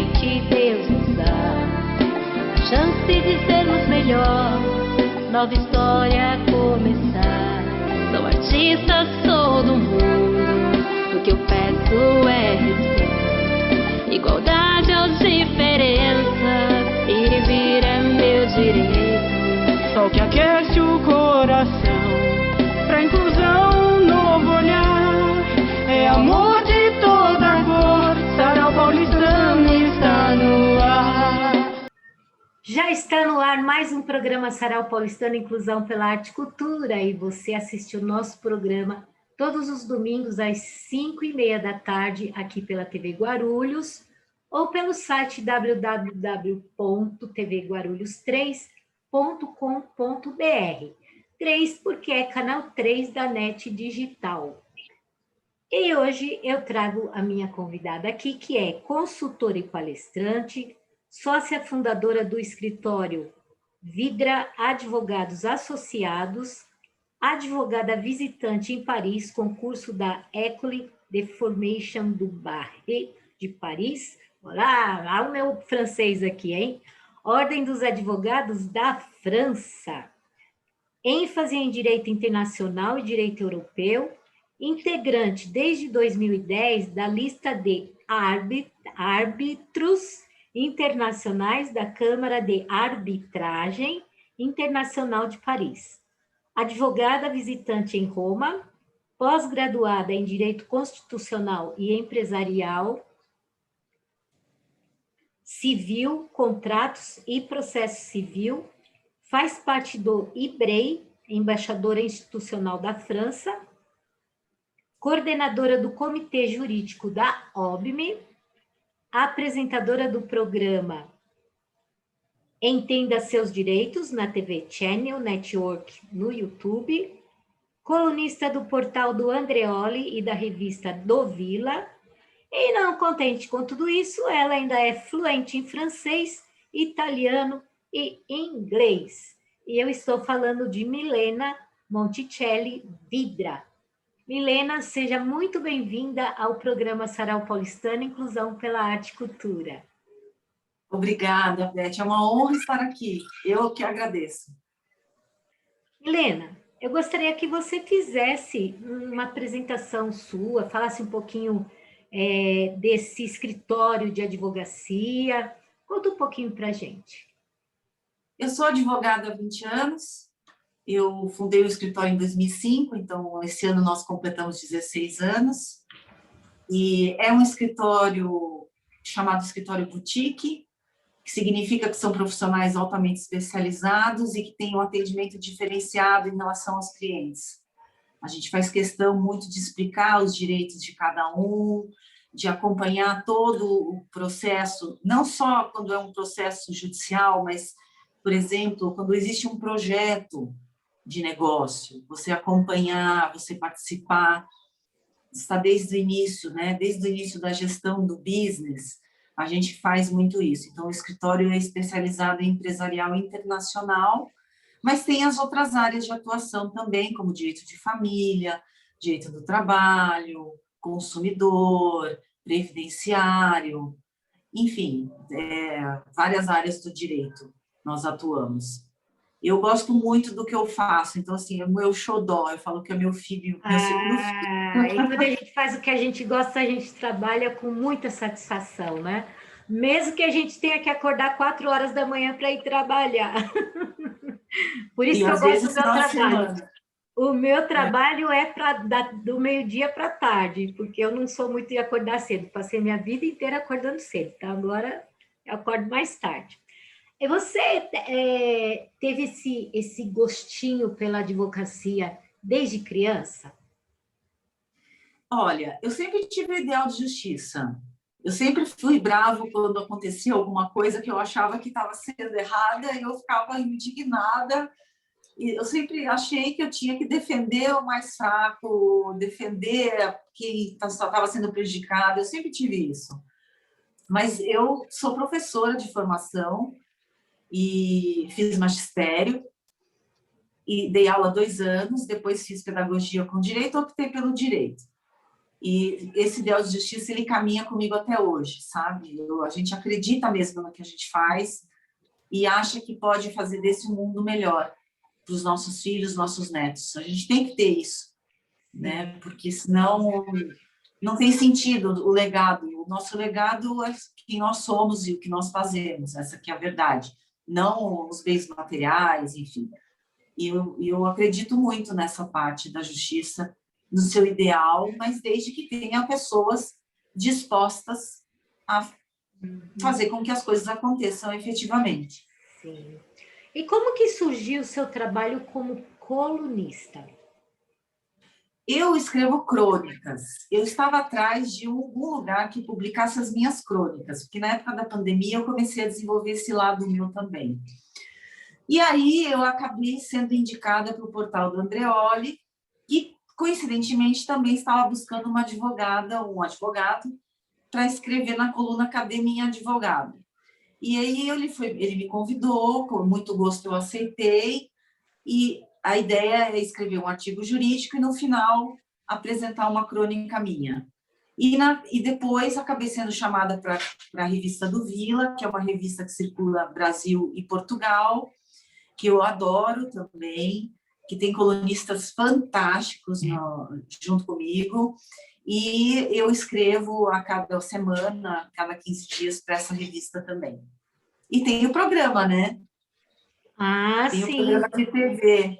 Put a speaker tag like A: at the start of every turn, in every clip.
A: deixe Deus usar. A chance de sermos melhor, nova história a começar. Sou artista, sou do mundo, o que eu peço é respeito, igualdade ou diferença, ir e vir é meu direito.
B: Sol que aquece o coração, pra inclusão, um novo olhar, é amor de toda cor, Sarau Paulistano está no ar.
C: Já está no ar mais um programa Sarau Paulistano Inclusão pela Arte e Cultura, e você assiste o nosso programa todos os domingos às 5h30 da tarde aqui pela TV Guarulhos ou pelo site www.tvguarulhos3.com.br. 3 porque é canal 3 da NET Digital. E hoje eu trago a minha convidada aqui, que é consultora e palestrante, sócia fundadora do escritório Vidra Advogados Associados, advogada visitante em Paris, concurso da École de Formation du Barreau de Paris. Olá, o meu francês aqui, hein? Ordem dos Advogados da França. ênfase em Direito Internacional e Direito Europeu, integrante desde 2010 da lista de árbitros internacionais da Câmara de Arbitragem Internacional de Paris. Advogada visitante em Roma, pós-graduada em Direito Constitucional e Empresarial, Civil, Contratos e Processo Civil, faz parte do IBREI, embaixadora institucional da França, coordenadora do Comitê Jurídico da OBME, apresentadora do programa Entenda Seus Direitos na TV Channel Network no YouTube, colunista do portal do Andreoli e da revista Do Vila, e não contente com tudo isso, ela ainda é fluente em francês, italiano e inglês. E eu estou falando de Milena Monticelli Vidra. Milena, seja muito bem-vinda ao programa Sarau Paulistano Inclusão pela Arte e Cultura.
D: Obrigada, Beth. É uma honra estar aqui. Eu que agradeço.
C: Milena, eu gostaria que você fizesse uma apresentação sua, falasse um pouquinho desse escritório de advocacia. Conta um pouquinho para a gente.
D: Eu sou advogada há 20 anos. Eu fundei o escritório em 2005, então esse ano nós completamos 16 anos. E é um escritório chamado Escritório Boutique, que significa que são profissionais altamente especializados e que têm um atendimento diferenciado em relação aos clientes. A gente faz questão muito de explicar os direitos de cada um, de acompanhar todo o processo, não só quando é um processo judicial, mas, por exemplo, quando existe um projeto de negócio, você acompanhar, você participar, está desde o início, né? Desde o início da gestão do business, a gente faz muito isso. Então, o escritório é especializado em empresarial internacional, mas tem as outras áreas de atuação também, como direito de família, direito do trabalho, consumidor, previdenciário, enfim, várias áreas do direito nós atuamos. Eu gosto muito do que eu faço, então, assim, é o meu xodó, eu falo que é meu filho, meu segundo filho.
C: E quando a gente faz o que a gente gosta, a gente trabalha com muita satisfação, né? Mesmo que a gente tenha que acordar 4 horas da manhã para ir trabalhar. Por isso que eu gosto do meu trabalho. O meu trabalho é do meio-dia para tarde, porque eu não sou muito de acordar cedo. Passei minha vida inteira acordando cedo, então agora eu acordo mais tarde. E você teve esse gostinho pela advocacia desde criança?
D: Olha, eu sempre tive o ideal de justiça. Eu sempre fui bravo quando acontecia alguma coisa que eu achava que estava sendo errada e eu ficava indignada. E eu sempre achei que eu tinha que defender o mais fraco, defender quem estava sendo prejudicado. Eu sempre tive isso. Mas eu sou professora de formação e fiz magistério e dei aula há 2 anos, depois fiz pedagogia com direito, optei pelo direito. E esse ideal de justiça, ele caminha comigo até hoje, sabe? A gente acredita mesmo no que a gente faz e acha que pode fazer desse um mundo melhor para os nossos filhos, nossos netos. A gente tem que ter isso, né? Porque senão não tem sentido o legado. O nosso legado é quem nós somos e o que nós fazemos. Essa que é a verdade. Não os bens materiais, enfim. E eu acredito muito nessa parte da justiça, no seu ideal, mas desde que tenha pessoas dispostas a fazer com que as coisas aconteçam efetivamente.
C: Sim. E como que surgiu o seu trabalho como colunista?
D: Eu escrevo crônicas. Eu estava atrás de algum lugar que publicasse as minhas crônicas, porque na época da pandemia eu comecei a desenvolver esse lado meu também. E aí eu acabei sendo indicada para o portal do Andreoli, que coincidentemente também estava buscando uma advogada, um advogado, para escrever na coluna Cadê Minha Advogada? E aí ele me convidou, com muito gosto eu aceitei, e a ideia é escrever um artigo jurídico e, no final, apresentar uma crônica minha. E depois acabei sendo chamada para a revista do Vila, que é uma revista que circula Brasil e Portugal, que eu adoro também, que tem colunistas fantásticos junto comigo, e eu escrevo a cada semana, a cada 15 dias, para essa revista também. E tem o programa, né?
C: Ah,
D: tem
C: sim.
D: o programa de TV.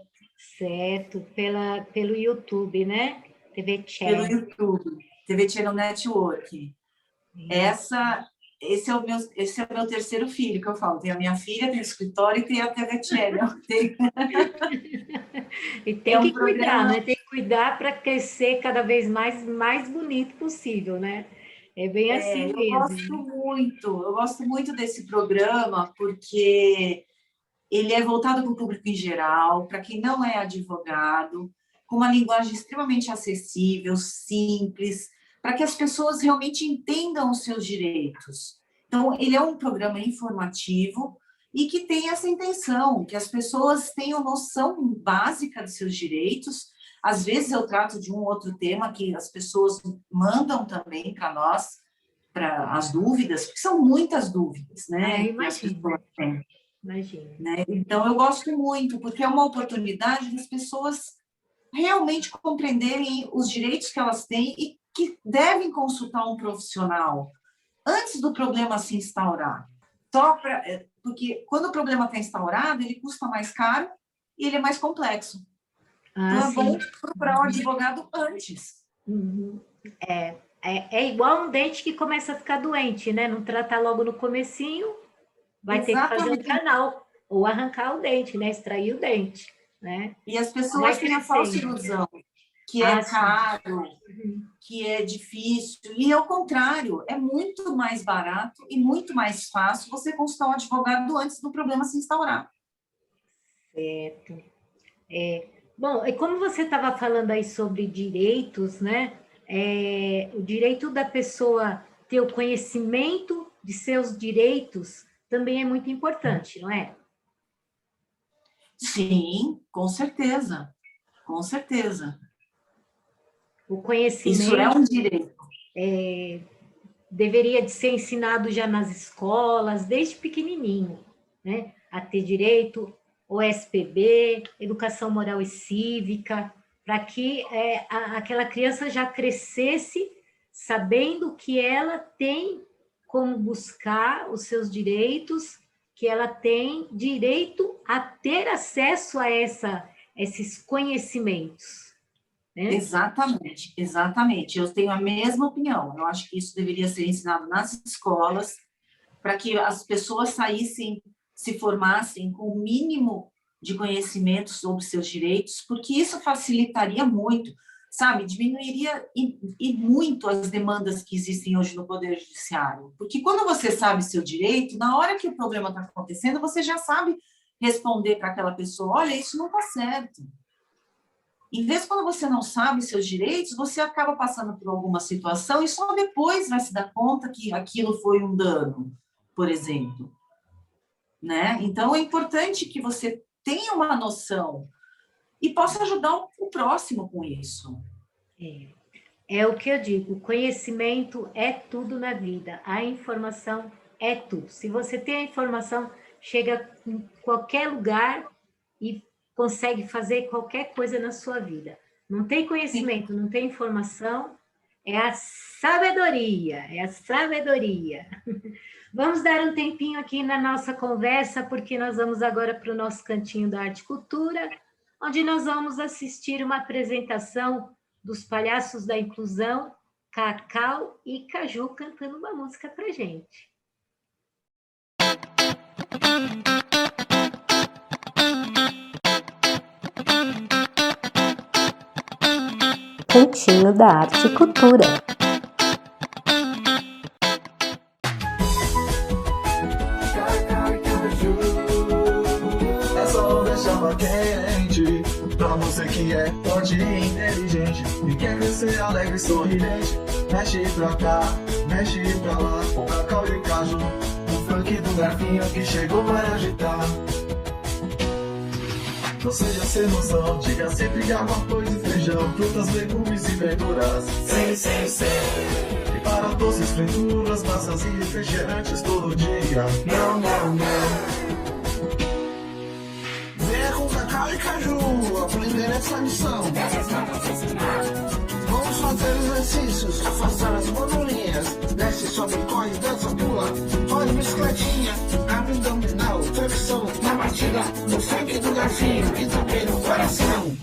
C: Certo, pelo YouTube, né? TV
D: Pelo
C: Channel.
D: YouTube, TV Channel Network. Esse é o meu terceiro filho, que eu falo. Tem a minha filha, tem o escritório e tem a TV Channel.
C: E tem que cuidar, né? Tem que cuidar para crescer cada vez mais bonito possível, né? É bem assim mesmo.
D: Eu gosto muito desse programa, porque ele é voltado para o público em geral, para quem não é advogado, com uma linguagem extremamente acessível, simples, para que as pessoas realmente entendam os seus direitos. Então, ele é um programa informativo e que tem essa intenção, que as pessoas tenham noção básica dos seus direitos. Às vezes eu trato de um outro tema que as pessoas mandam também para nós, para as dúvidas, porque são muitas dúvidas, né?
C: Imagina.
D: Né? Então, eu gosto muito, porque é uma oportunidade das pessoas realmente compreenderem os direitos que elas têm e que devem consultar um profissional antes do problema se instaurar. Porque quando o problema está instaurado, ele custa mais caro e ele é mais complexo. Então, é bom procurar um advogado antes.
C: É igual um dente que começa a ficar doente, né? Não tratar logo no comecinho, vai ter que fazer um canal ou arrancar o dente, né? Extrair o dente, né?
D: E as pessoas têm a falsa ilusão que é caro, que é difícil, e ao contrário, é muito mais barato e muito mais fácil você consultar um advogado antes do problema se instaurar.
C: Certo. Bom, e como você estava falando aí sobre direitos, né? O direito da pessoa ter o conhecimento de seus direitos também é muito importante, não é?
D: Sim, com certeza. Com certeza.
C: O conhecimento...
D: Isso é um direito.
C: Deveria de ser ensinado já nas escolas, desde pequenininho, né? A ter direito, o SPB, Educação Moral e Cívica, para que aquela criança já crescesse sabendo que ela tem como buscar os seus direitos, que ela tem direito a ter acesso a esses conhecimentos. Né?
D: Exatamente, exatamente. Eu tenho a mesma opinião. Eu acho que isso deveria ser ensinado nas escolas, para que as pessoas saíssem, se formassem com o mínimo de conhecimento sobre seus direitos, porque isso facilitaria muito, sabe? Diminuiria e muito as demandas que existem hoje no Poder Judiciário. Porque quando você sabe seu direito, na hora que o problema está acontecendo, você já sabe responder para aquela pessoa, olha, isso não está certo. Em vez de quando você não sabe seus direitos, você acaba passando por alguma situação e só depois vai se dar conta que aquilo foi um dano, por exemplo. Né? Então, é importante que você tenha uma noção e possa ajudar o próximo com isso.
C: É o que eu digo, conhecimento é tudo na vida, a informação é tudo. Se você tem a informação, chega em qualquer lugar e consegue fazer qualquer coisa na sua vida. Não tem conhecimento, não tem informação, é a sabedoria, é a sabedoria. Vamos dar um tempinho aqui na nossa conversa, porque nós vamos agora para o nosso cantinho da arte e cultura, onde nós vamos assistir uma apresentação dos Palhaços da Inclusão, Cacau e Caju, cantando uma música para gente.
A: Cantinho da Arte e Cultura.
E: Essa onda chama quente pra você que é forte e inteligente e quer crescer alegre e sorridente. Mexe pra cá, mexe pra lá, com cacau e caju, o funk do garfinho que chegou para agitar. Não seja sem noção, diga sempre água, arroz e feijão, frutas, legumes e verduras. Sem. E para doces, frituras, massas e refrigerantes todo dia. Não. Venha com cacau e caju, aprender essa lição. Vamos fazer exercícios, afastar as gordurinhas. Desce, sobe, corre, dança, pula, faz bicicletinha, abdominal, flexão, na batida, no funk do garfinho e também no coração.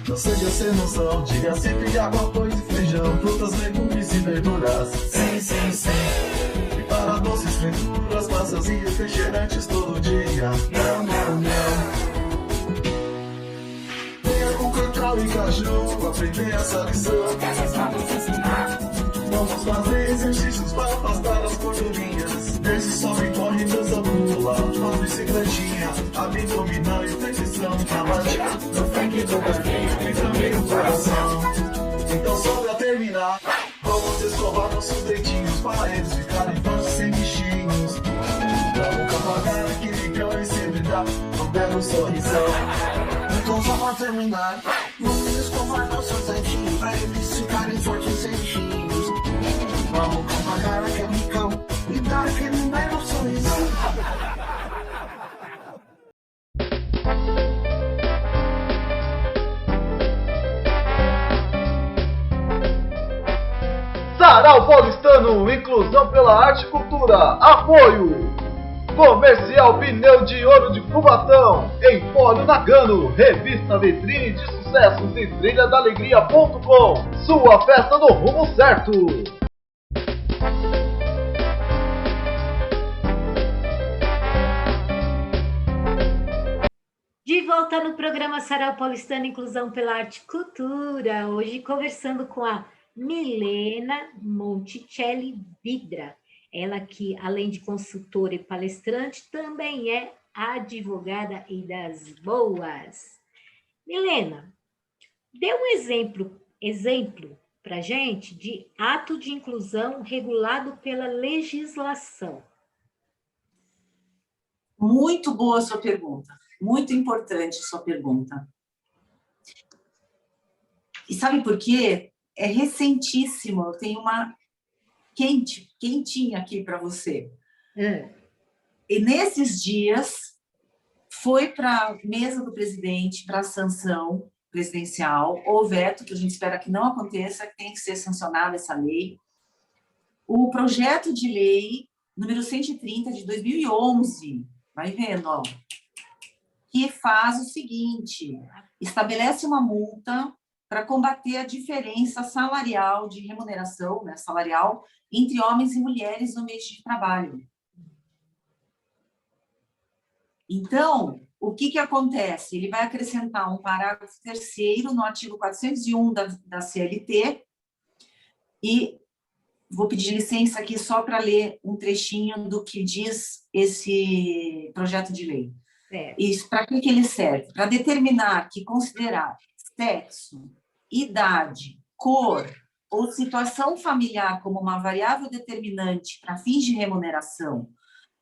E: Não seja sem noção, diga sempre água, arroz e feijão, frutas, legumes e verduras. Sem. E para doces, frituras, massas e refrigerantes todo dia. Não. Venha com cacau e caju, aprender essa lição. Vamos fazer exercícios para afastar as gordurinhas. Desce, sobe, corre, dança, pula, faz bicicletinha, abdominal e flexão, na batida, no funk do garfinho e também no coração. Então só pra terminar, vamos escovar nossos dentinhos para eles ficarem fortes sem bichinhos. Pra nunca pagar aquele cão e sempre dar um belo sorrisão. Então só pra terminar, vamos escovar nossos dentinhos pra eles ficarem fortes sem bichinhos. Vamos apagar aquele cão e dar aquele belo sorrisão.
F: Sarau Paulistano, inclusão pela arte e cultura. Apoio! Comercial Pneu de Ouro de Cubatão, Empório Nagano, Revista Vitrine de Sucessos e trilhadalegria.com. Sua festa no rumo certo!
C: De volta no programa Sarau Paulistano, Inclusão pela Arte e Cultura. Hoje conversando com a Milena Monticelli Vidra. Ela que, além de consultora e palestrante, também é advogada e das boas. Milena, dê um exemplo para a gente de ato de inclusão regulado pela legislação.
D: Muito boa a sua pergunta. Muito importante a sua pergunta. E sabe por quê? É recentíssimo. Eu tenho uma quentinha aqui para você. E nesses dias foi para a mesa do presidente, para a sanção presidencial, ou veto, que a gente espera que não aconteça, que tem que ser sancionada essa lei, o projeto de lei número 130 de 2011, vai vendo, ó, que faz o seguinte, estabelece uma multa para combater a diferença salarial de remuneração, né, salarial, entre homens e mulheres no meio de trabalho. Então, o que acontece? Ele vai acrescentar um parágrafo 3º no artigo 401 da CLT, e vou pedir licença aqui só para ler um trechinho do que diz esse projeto de lei. Isso, para que ele serve? Para determinar que considerar sexo, idade, cor ou situação familiar como uma variável determinante para fins de remuneração,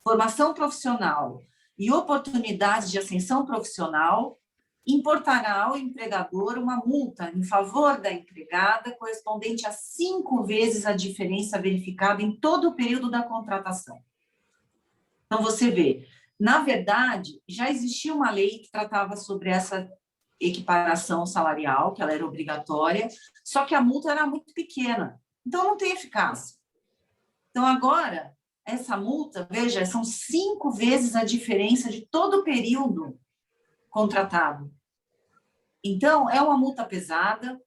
D: formação profissional e oportunidades de ascensão profissional importará ao empregador uma multa em favor da empregada correspondente a 5 vezes a diferença verificada em todo o período da contratação. Então, você vê, na verdade, já existia uma lei que tratava sobre essa equiparação salarial, que ela era obrigatória, só que a multa era muito pequena, então não tem eficácia. Então, agora, essa multa, veja, são 5 vezes a diferença de todo o período contratado. Então, é uma multa pesada,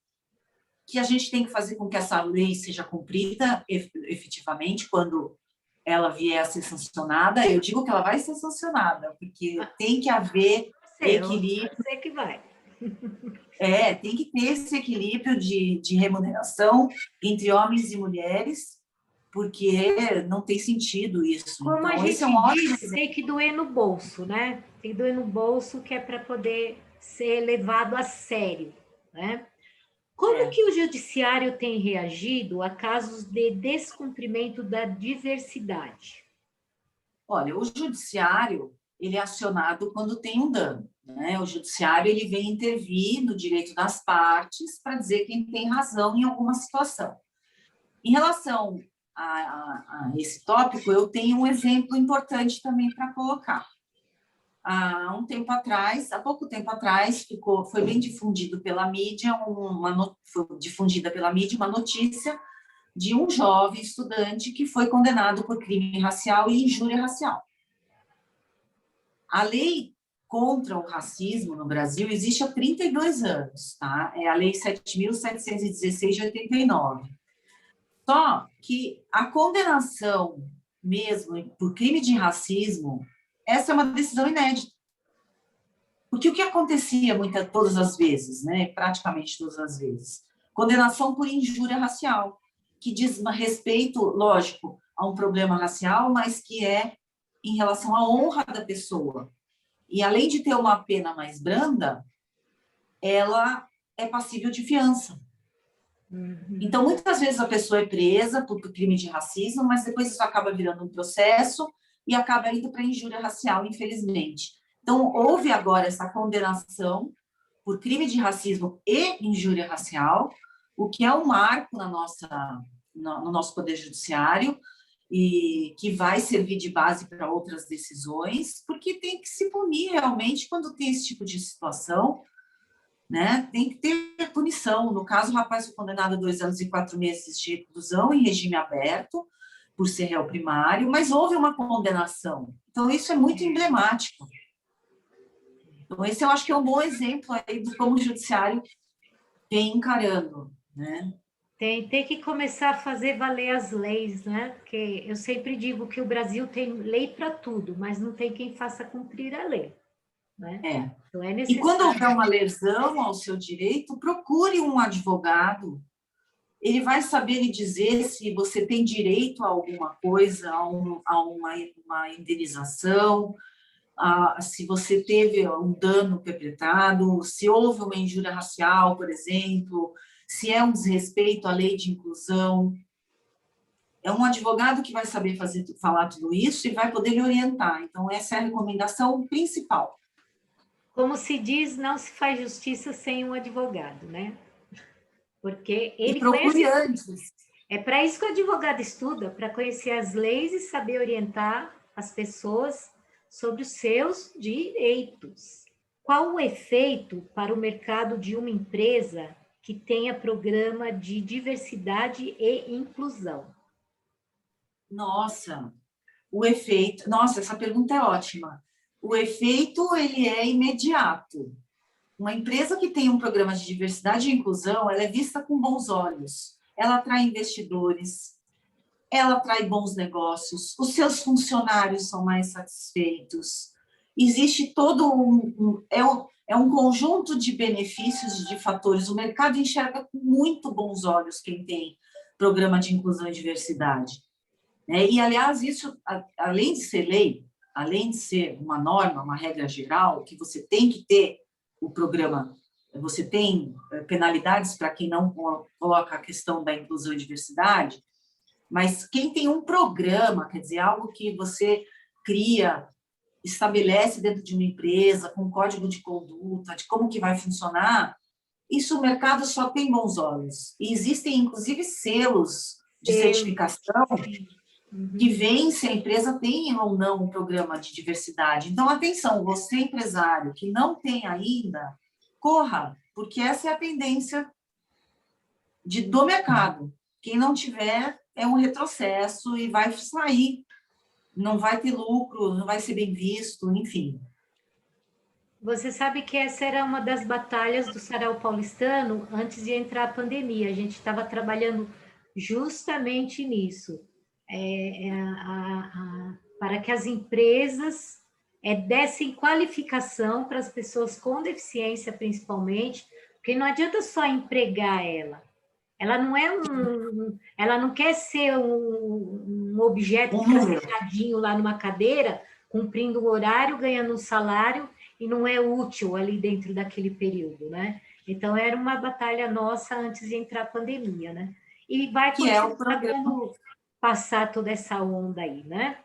D: que a gente tem que fazer com que essa lei seja cumprida efetivamente quando ela vier a ser sancionada. Eu digo que ela vai ser sancionada, porque tem que haver equilíbrio.
C: Você que vai.
D: Tem que ter esse equilíbrio de remuneração entre homens e mulheres, porque não tem sentido isso.
C: Como
D: então,
C: a gente
D: esse é um ótimo
C: diz, tem que doer no bolso, né? Tem que doer no bolso, que é para poder ser levado a sério, né? Como que o judiciário tem reagido a casos de descumprimento da diversidade?
D: Olha, o judiciário, ele é acionado quando tem um dano, né? O judiciário, ele vem intervir no direito das partes para dizer quem tem razão em alguma situação. Em relação a esse tópico, eu tenho um exemplo importante também para colocar. Há pouco tempo atrás, foi bem difundido pela mídia, foi difundida pela mídia uma notícia de um jovem estudante que foi condenado por crime racial e injúria racial. A lei contra o racismo no Brasil existe há 32 anos, tá? É a Lei 7.716 de 89. Só que a condenação mesmo por crime de racismo, essa é uma decisão inédita. Porque o que acontecia todas as vezes, né? Praticamente todas as vezes? Condenação por injúria racial, que diz respeito, lógico, a um problema racial, mas que é em relação à honra da pessoa. E além de ter uma pena mais branda, ela é passível de fiança. Então, muitas vezes a pessoa é presa por crime de racismo, mas depois isso acaba virando um processo e acaba indo para injúria racial, infelizmente. Então, houve agora essa condenação por crime de racismo e injúria racial, o que é um marco no nosso Poder Judiciário e que vai servir de base para outras decisões, porque tem que se punir realmente quando tem esse tipo de situação, né? Tem que ter punição. No caso, o rapaz foi condenado a 2 anos e 4 meses de reclusão em regime aberto, por ser réu primário, mas houve uma condenação. Então, isso é muito emblemático. Então, esse eu acho que é um bom exemplo aí de como o judiciário vem encarando, né?
C: Tem que começar a fazer valer as leis, né? Porque eu sempre digo que o Brasil tem lei para tudo, mas não tem quem faça cumprir a lei, né? Então é necessário.
D: E quando houver uma lesão ao seu direito, procure um advogado. Ele vai saber lhe dizer se você tem direito a alguma coisa, a uma indenização, se você teve um dano perpetrado, se houve uma injúria racial, por exemplo, se é um desrespeito à lei de inclusão. É um advogado que vai saber falar tudo isso e vai poder lhe orientar. Então, essa é a recomendação principal.
C: Como se diz, não se faz justiça sem um advogado, né? Porque ele
D: procure antes.
C: É para isso que o advogado estuda, para conhecer as leis e saber orientar as pessoas sobre os seus direitos. Qual o efeito para o mercado de uma empresa que tenha programa de diversidade e inclusão?
D: Nossa, essa pergunta é ótima. O efeito, ele é imediato. Uma empresa que tem um programa de diversidade e inclusão, ela é vista com bons olhos. Ela atrai investidores, ela atrai bons negócios, os seus funcionários são mais satisfeitos. Existe todo um conjunto de benefícios, de fatores. O mercado enxerga com muito bons olhos quem tem programa de inclusão e diversidade. E, aliás, isso, além de ser lei, além de ser uma norma, uma regra geral, que você tem que ter o programa, você tem penalidades para quem não coloca a questão da inclusão e diversidade, mas quem tem um programa, quer dizer, algo que você cria estabelece dentro de uma empresa, com um código de conduta, de como que vai funcionar, isso o mercado só tem bons olhos. E existem, inclusive, selos de certificação que veem se a empresa tem ou não um programa de diversidade. Então, atenção, você empresário que não tem ainda, corra, porque essa é a tendência do mercado. Quem não tiver é um retrocesso e vai sair, não vai ter lucro, não vai ser bem visto, enfim.
C: Você sabe que essa era uma das batalhas do Sarau Paulistano antes de entrar a pandemia. A gente estava trabalhando justamente nisso, para que as empresas dessem qualificação para as pessoas com deficiência, principalmente, porque não adianta só empregar ela. Ela não é ela não quer ser um objeto que fica sentadinho lá numa cadeira, cumprindo o horário, ganhando um salário, e não é útil ali dentro daquele período, né? Então, era uma batalha nossa antes de entrar a pandemia, né? E vai continuando passar toda essa onda aí, né?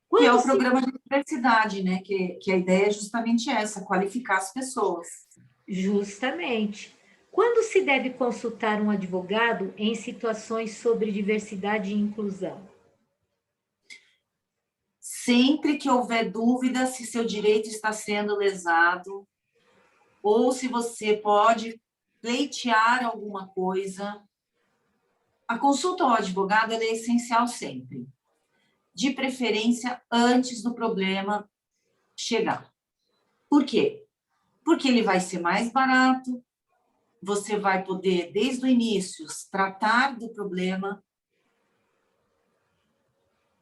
D: Que é o programa de diversidade, né? Que a ideia é justamente essa, qualificar as pessoas.
C: Justamente. Quando se deve consultar um advogado em situações sobre diversidade e inclusão?
D: Sempre que houver dúvida se seu direito está sendo lesado, ou se você pode pleitear alguma coisa, a consulta ao advogado é essencial sempre. De preferência, antes do problema chegar. Por quê? Porque ele vai ser mais barato, você vai poder, desde o início, tratar do problema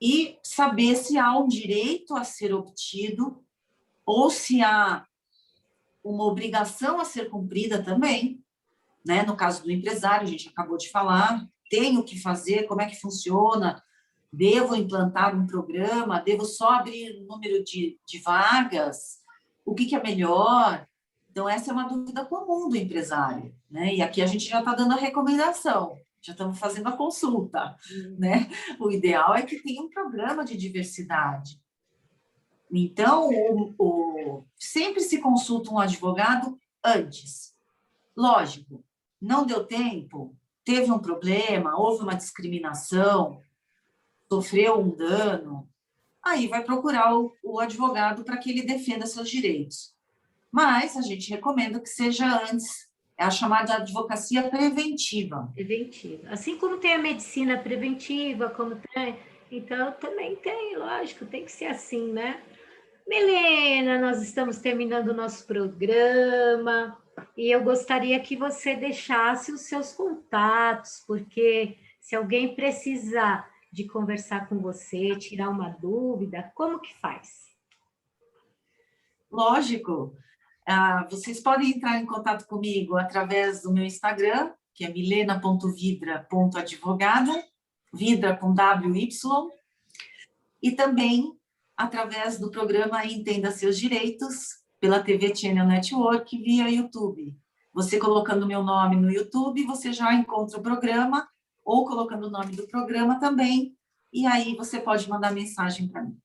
D: e saber se há um direito a ser obtido ou se há uma obrigação a ser cumprida também, né? No caso do empresário, a gente acabou de falar, tenho que fazer, como é que funciona, devo implantar um programa, devo só abrir o número de vagas, o que é melhor? Então, essa é uma dúvida comum do empresário, né? E aqui a gente já está dando a recomendação, já estamos fazendo a consulta, né? O ideal é que tenha um programa de diversidade. Então, sempre se consulta um advogado antes. Lógico, não deu tempo, teve um problema, houve uma discriminação, sofreu um dano, aí vai procurar o advogado para que ele defenda seus direitos. Mas a gente recomenda que seja antes, é a chamada advocacia preventiva.
C: Preventiva. Assim como tem a medicina preventiva, como tem, então também tem, lógico, tem que ser assim, né? Milena, nós estamos terminando o nosso programa e eu gostaria que você deixasse os seus contatos, porque se alguém precisar de conversar com você, tirar uma dúvida, como que faz?
D: Lógico. Vocês podem entrar em contato comigo através do meu Instagram, que é milena.vidra.advogada, vidra com WY, e também através do programa Entenda Seus Direitos, pela TV Channel Network, via YouTube. Você colocando meu nome no YouTube, você já encontra o programa, ou colocando o nome do programa também, e aí você pode mandar mensagem para mim.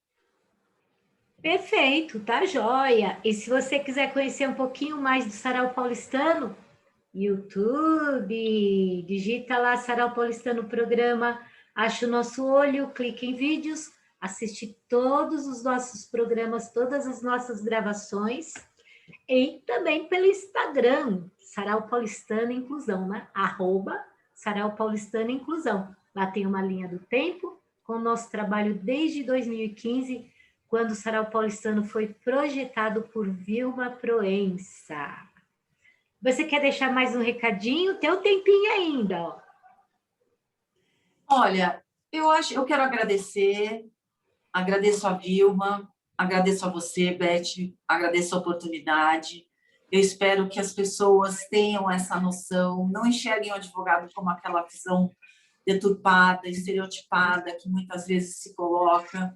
C: Perfeito, tá joia. E se você quiser conhecer um pouquinho mais do Sarau Paulistano, YouTube, digita lá Sarau Paulistano Programa, acha o nosso olho, clica em vídeos, assiste todos os nossos programas, todas as nossas gravações, e também pelo Instagram, Sarau Paulistano Inclusão, né? @Sarau Paulistano Inclusão. Lá tem uma linha do tempo, com o nosso trabalho desde 2015, quando o Sarau Paulistano foi projetado por Vilma Proença. Você quer deixar mais um recadinho? Tem um tempinho ainda, ó.
D: Olha, eu quero agradeço a Vilma, agradeço a você, Beth, agradeço a oportunidade. Eu espero que as pessoas tenham essa noção, não enxerguem o advogado como aquela visão deturpada, estereotipada, que muitas vezes se coloca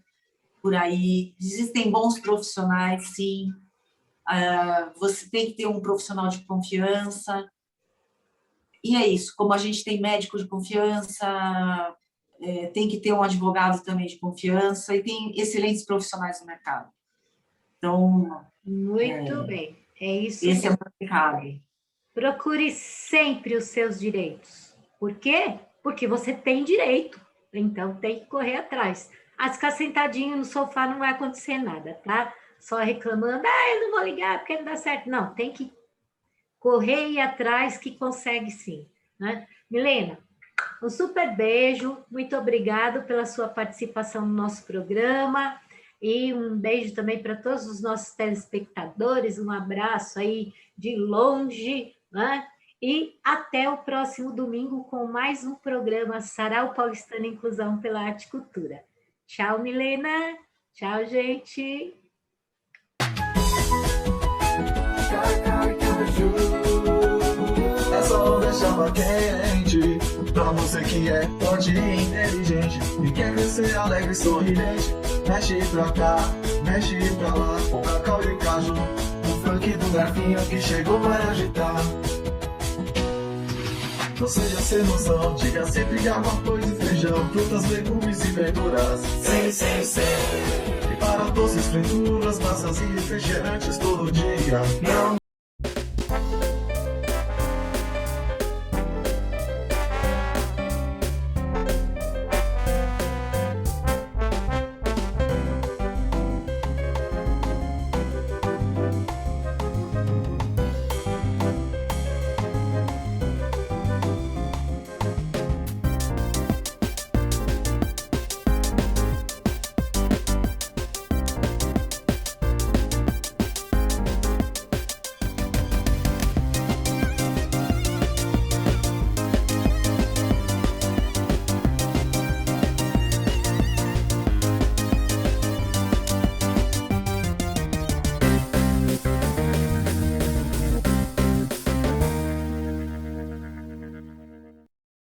D: por aí. Existem bons profissionais, sim. Você tem que ter um profissional de confiança. E é isso, como a gente tem médico de confiança, tem que ter um advogado também de confiança, e tem excelentes profissionais no mercado. Então,
C: Muito bem. É isso.
D: esse é o mercado.
C: Procure sempre os seus direitos. Por quê? Porque você tem direito. Então, tem que correr atrás. Ficar sentadinho no sofá não vai acontecer nada, tá? Só reclamando, eu não vou ligar porque não dá certo. Não, tem que correr e ir atrás que consegue sim, né? Milena, um super beijo. Muito obrigado pela sua participação no nosso programa. E um beijo também para todos os nossos telespectadores. Um abraço aí de longe, né? E até o próximo domingo com mais um programa Sarau Paulistano Inclusão pela Arte e Cultura. Tchau, Milena. Tchau, gente.
E: É só deixar quente pra você que é forte e inteligente e quer crescer alegre e sorridente. Mexe pra cá, mexe pra lá, com cacau de caju, o funk do garfinho que chegou vai agitar. Não seja sem noção, diga sempre água, arroz e feijão, frutas, legumes e verduras. Sem. E para doces, frituras, massas e refrigerantes todo dia. Não